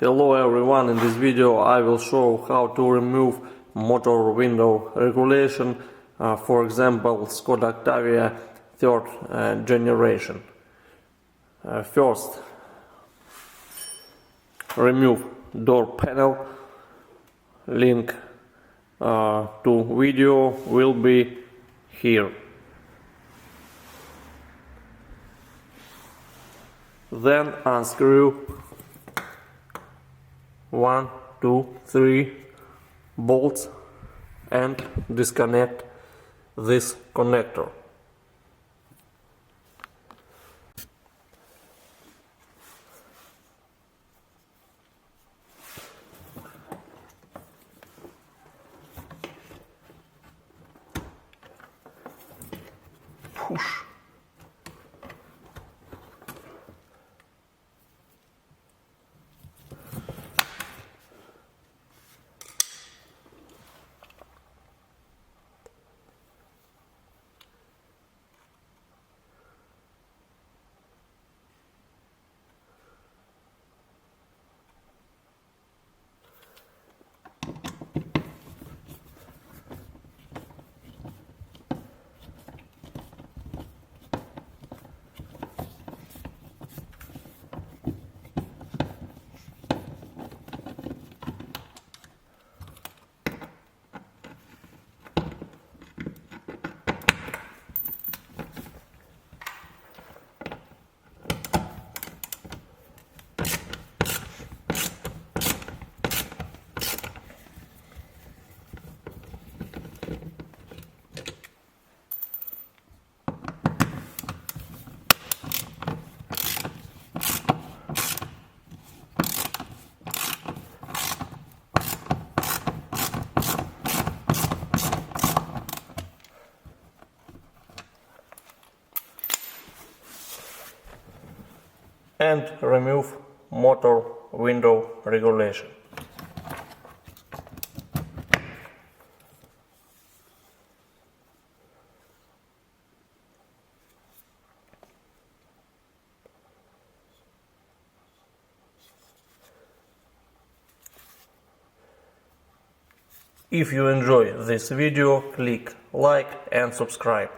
Hello everyone, in this video I will show how to remove motor window regulation, for example Skoda Octavia 3rd generation. First, remove door panel. Link to video will be here. Then unscrew 1, 2, 3 bolts and disconnect this connector. Push. And remove motor window regulation. If you enjoy this video, click like and subscribe.